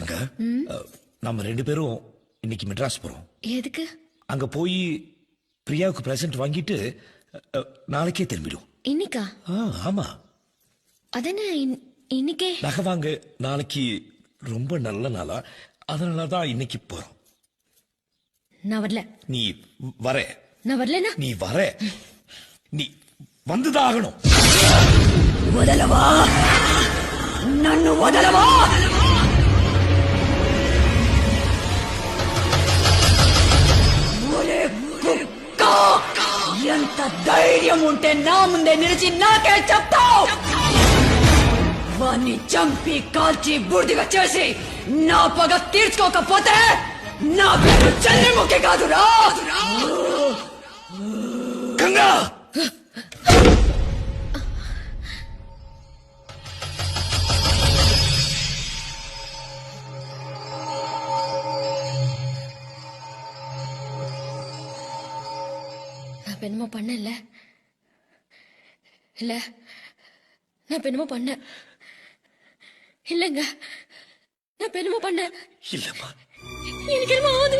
கங்கா, நம்ம 2 பேரும் இன்னைக்கு மெட்ராஸ் போறோம். எதுக்கு? அங்க போய் பிரியாவுக்கு பிரசன்ட் வாங்கிட்டு நாளைக்கே திரும்பிடும். இன்னைக்கா? ஆமா. அதென்ன இன்னைக்கே? நகை வாங்க நாளைக்கு ரொம்ப நல்ல நாளா, அதனாலதான் இன்னைக்கு போறோம். நான் வரல. நீ வர. நான் வரலனா? நீ வர. நீ வந்துதான் ஆகணும். వదలవా నన్ను వదలవా ఒరే కుక్క ఎంత ధైర్యం ఉంటే నా ముందే నిలిచి నాకే చెప్తావు వాణ్ణి చంపి కాల్చి బూడిదగా చేసి నా పగ తీర్చుకోకపోతే నా పేరు చెల్లెముఖి కాదురా గంగా நான் என்னமோ பண்ணல. இல்ல, நான் என்னமோ பண்ண இல்லங்க. நான் என்னமோ பண்ண. இல்லம்மா, எனக்கு என்னமோ ஆகுது.